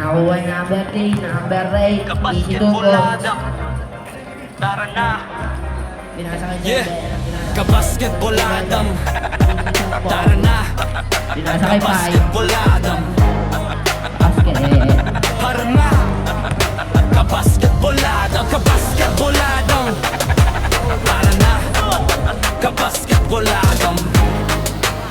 Nakuha number 3, number 8, easy to go. Tara na. Pinasa kanya. Yeah. Kabasketball Adam. Tara na. Pinasa kay Pai. Kabasketball Adam. Basket Tara na. Kabasketball Adam. Kabasketball Adam. Tara na. Kabasketball Adam.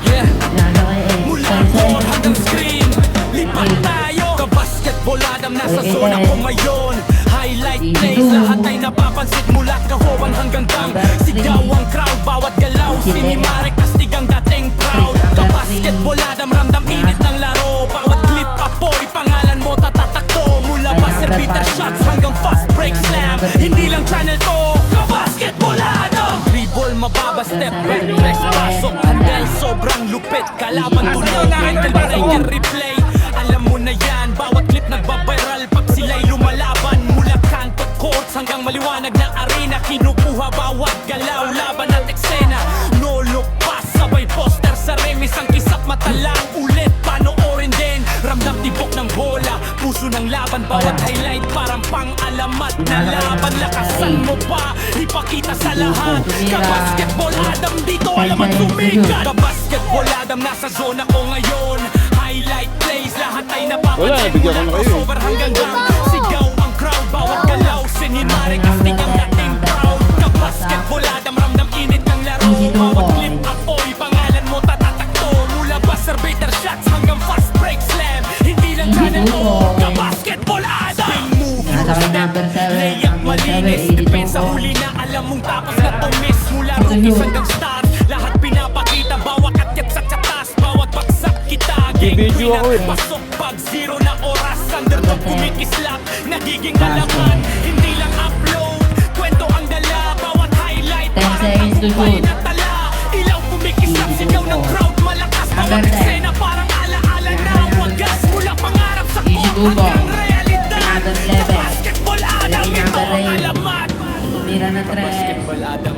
Yeah. Pinasa kay Mula court hanggang screen, lipat tayo. Kabasketball Adam, nasa zona ko ngayon. Highlight plays, lahat ay napapansin mula kahowan hanggang dunk. Sigaw ang crowd, bawat galaw. Sinimare, kastig ang dating proud. Kabasketball Adam, ramdam init ng laro. Bawat clip apoy, pangalan mo tatatakto. Mula buzzer beater shots hanggang fast break slam. Hindi lang channel to, Kabasketball Adam. Dribble, mababa, step back, press, pasok. Handle, sobrang lupit. Kalaban tulog, mental break and replay. Alam mo na yan, bawat clip nagbabiral pag sila'y lumalaban. Mula kanto courts hanggang maliwanag na arena. Kinukuha bawat galaw, laban at eksena. No look pass, sabay poster sa remis. Ang kisap mata lang, ulit panoorin din. Ramdam tibok ng bola, puso ng laban. Bawat highlight parang pang-alamat na laban. Lakasan mo pa, ipakita sa lahat. Kabasketball Adam, dito alamat sumikat. Kabasketball Adam, nasa zona ko ngayon. Highlight plays, lahat ay napapansin. Mula crossover hanggang dunk, sigaw ang crowd. Bawat galaw, sinimare, kastig ang dating proud. Kabasketball Adam, ramdam init ng laro. Bawat clip apoy, pangalan mo tatatakto. Mula buzzer beater shots hanggang fast break slam. Hindi lang channel mo, Kabasketball Adam. Spin move, step, layup malinis. Depensa huli na, alam mong tapos na tumis. Mula rookies hanggang stars, lahat pinapakita. Bawat akyat sa tsatas, bawat bagsak kita. Game winner, pasok pag zero na oras. Underdog kumikislap, nagiging alaman. Hindi lang upload, kwento ang dala. Bawat highlight, parang tagumpay na tala. Ilaw kumikislap, sigaw ng crowd malakas. Bawat eksena parang alaala na wagas. Mula pangarap sa court hanggang realidad. Kabasketball Adam, ito ang alamat. Tumira na 3. Kabasketball Adam.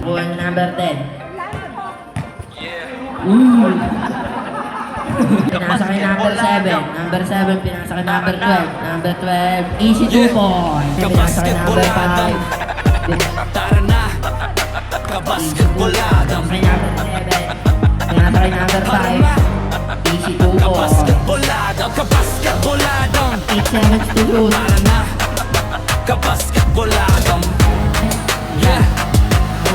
Nakuha number 10. Pinasa kay number 7. Number 7, pinasa kay number 12. Number 12, easy 2 points. Pinasa kay number 5. Tara na. Kabasketball Adam. Pinasa kay number 5. Easy 2 points. Kabasketball Adam. Kabasketball Adam. 8 seconds to shoot. Tara na. Kabasketball Adam. Yeah.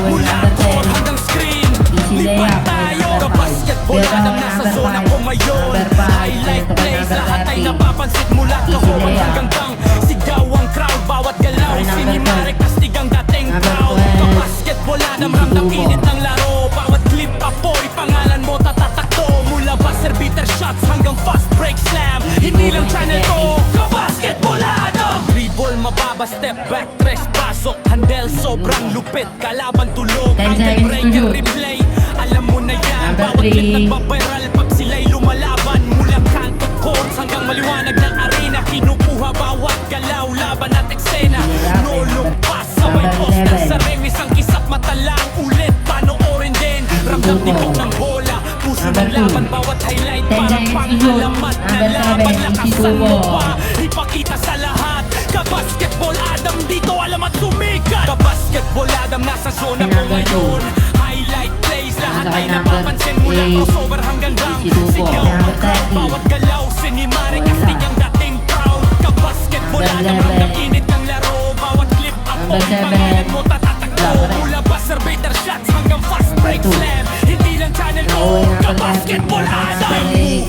Mula court hanggang screen, lipat tayo. Kabasketball Adam, nasa zona ko ngayon. Highlight plays, lahat ay napapansin. Mula kahowan hanggang dunk, sigaw ang crowd. Bawat galaw, sinimare, kastig ang dating proud. Kabasketball Adam, ramdam init ng laro. Bawat clip apoy, pangalan mo tatatakto. Mula buzzer beater shots hanggang fast break slam. Hindi lang channel to, Kabasketball Adam. Dribble, mababa, step back, tres, pasok. Handle, sobrang lupit. Kalaban tulog, angle break and replay. Alam mo na yan, bawat clip nagbabiral pag sila'y lumalaban. Mula kanto courts hanggang maliwanag ng arena. Kinukuha bawat galaw, laban at eksena. No look pass, sabay poster sa remis. Ang kisap mata lang, ulit panoorin din. Ramdam tibok ng bola, puso ng laban. Bawat highlight parang pang-alamat na laban. Lakasan mo pa, ipakita sa lahat. Kabasketball Adam, dito alamat sumikat. Kabasketball Adam, nasa zona ko ngayon. Highlight plays, lahat ay napapansin. Mula crossover hanggang dunk, sigaw ang crowd. Bawat galaw, sinimare, kastig ang dating proud. Kabasketball Adam, ramdam init ng laro. Bawat clip apoy, pangalan mo tatatakto. Mula buzzer beater shots hanggang fast break slam. Hindi lang channel mo, Kabasketball Adam.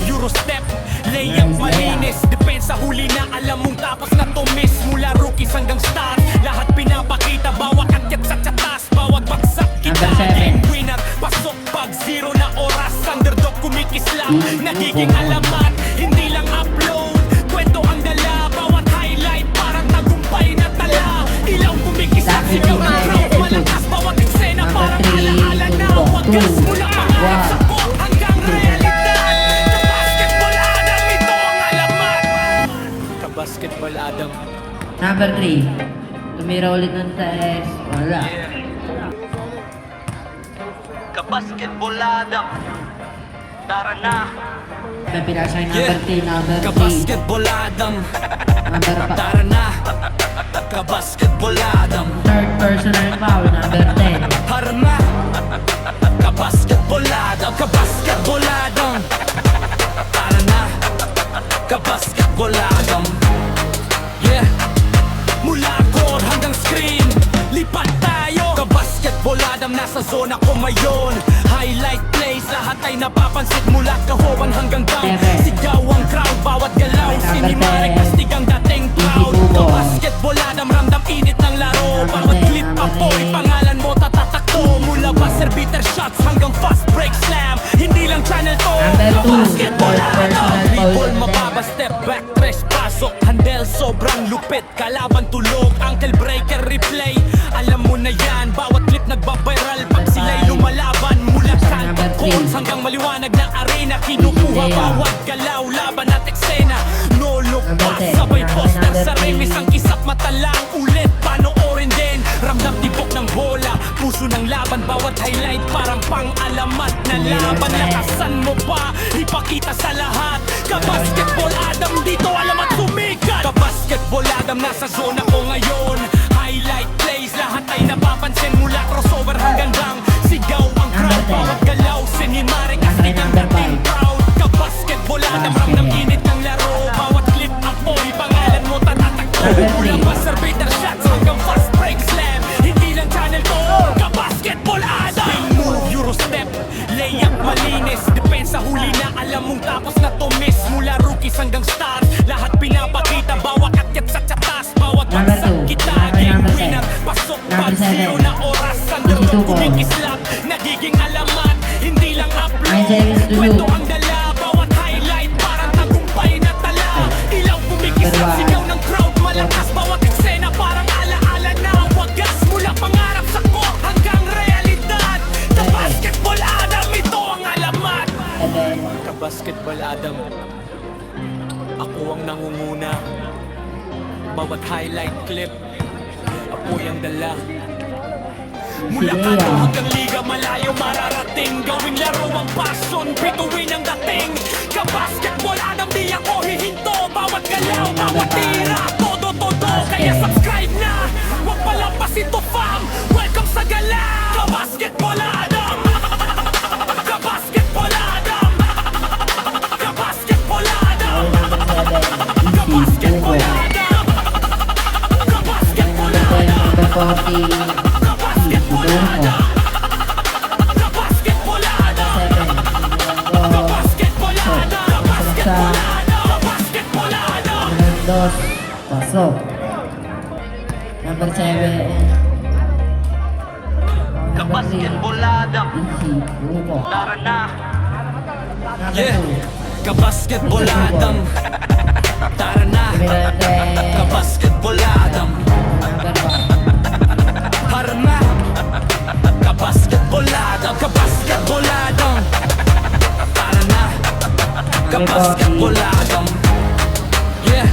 Euro step, layup malinis. Depensa huli na, alam mong tapos na tumis. Mula rookies hanggang stars, lahat pinapakita. Bawat akyat sa tsatas, bawat bagsak kita. Game winner, pasok pag zero na oras. Underdog kumikislap, nagiging alamat. Hindi lang upload, kwento ang dala. Bawat highlight parang tagumpay na tala. Ilaw kumikislap, sigaw ng crowd malakas. Bawat eksena parang alaala na wagas. Mula pangarap sa court hanggang realidad. Kabasketball Adam, ito ang alamat. Kabasketball Adam. Number 3, tumira ulit ng taes. Wala. Kabasketball Adam. Tara na. May pinasa kay number 3, number 3. Kabasketboladam, Number 5. tara na. Kabasketboladam, Third personal foul, number 10. harma. Kabasketboladam, kabasketboladam, tara na. Kabasketboladam, yeah. Mula court hanggang screen, lipat tayo. Kabasketboladam, nasa zona ko ngayon. Highlight plays, lahat ay napapansin. Mula kahowan hanggang down, sigaw ang crowd, bawat galaw. Sinimarek, astig ang dating proud. Kabasketboladam, ramdam init ng laro. Bawat clip apoy, pangalan mo tatatakto. Mula buzzer beater shots hanggang fast break slam. Hindi lang channel to. Number 2, Kabasketboladam, personal foul, ball mababa, step back, tres pasok. Handle sobrang lupit, kalaban tulog. Ankle breaker replay, alam mo na yan. Bawat clip nagbabiral pag sila'y lumalaban. Mula kanto courts hanggang maliwanag na arena. Kinukuha bawat galaw, laban at eksena. No look pass, sabay poster sa rim. Isang kisap mata lang, ulit panoorin din. Ramdam tibok ng bola, puso ng laban. Bawat highlight parang pang-alamat na laban. Lakasan mo pa, ipakita sa lahat. Kabasketball Adam, dito alam at sumikat. Kabasketball Adam, nasa zona ko ngayon. Highlight plays, lahat ay napapansin. Mula crossover hanggang down, sigaw ang crowd. Bawat galaw, sinimarek, astig ang dating proud. Kabasketball Adam, ramdam init ng laro. Bawat clip apoy, pangalan mo tatatakbo. Mula buzzer beater shots hanggang fast break slam. Hindi lang channel to, Kabasketball Adam. Spin move, Euro step, layup malinis. Depensa huli na, alam mong tapos na to miss. Mula rookies hanggang stars, lahat pinapakita. Bawat akyat sa tsatas, bawat Number bagsak 2, kita. number Game 7. winner, pasok Number pag zero 7. na oras. Underdog, 22 po. kumikislap, nagiging alamat. Hindi lang upload, 9-7 kwento ang dala. Bawat highlight, parang tagumpay na tala. Ilaw kumikislap, Number 1. sigaw ng crowd malakas. Bawat eksena, parang alaala na wagas. Mula pangarap sa court hanggang realidad. Kabasketball Adam, ito ang alamat. 7. Kabasketball Adam, ako ang nangunguna. Bawat highlight clip, apoy ang dala. Mula Sige, kanto ah. hanggang liga, malayo mararating. Gawing laro ang passion, bituin ang dating. Kabasketball Adam, di ako hihinto. Bawat galaw, bawat tira, todo-todo. Kaya subscribe na, huwag palampas ito fam. Welcome sa gala, Kabasketball Adam. Kabasketball Adam. Kabasketball Adam. Kabasketball Adam. Kabasketball Adam. Number 40. Kabasketball Adam. Kabasketball Adam. 7. Kabasketball Adam. Kabasketball Adam. Kabasketball Adam. Number 2, pasok. Number 7. Kabasketball Adam. Easy, grupo. Tara na. Number Yeah. 2. Kabasketball Adam, tara na. Kabasketball Adam, Number 1. harma. Kabasketball Adam, kabasketball Adam, tara na. Kabasketball Adam, yeah.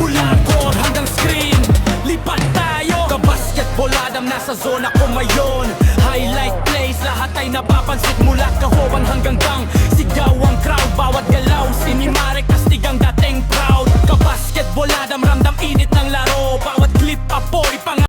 Mula court hanggang screen, lipat tayo. Kabasketball Adam, nasa zona ko ngayon. Highlight plays, lahat ay napapansin. Mula kahowan hanggang down, sigaw ang crowd. Bawat galaw, sinimarek, astig ang dating proud. Kabasketball Adam, ramdam init ng laro. Bawat clip apoy,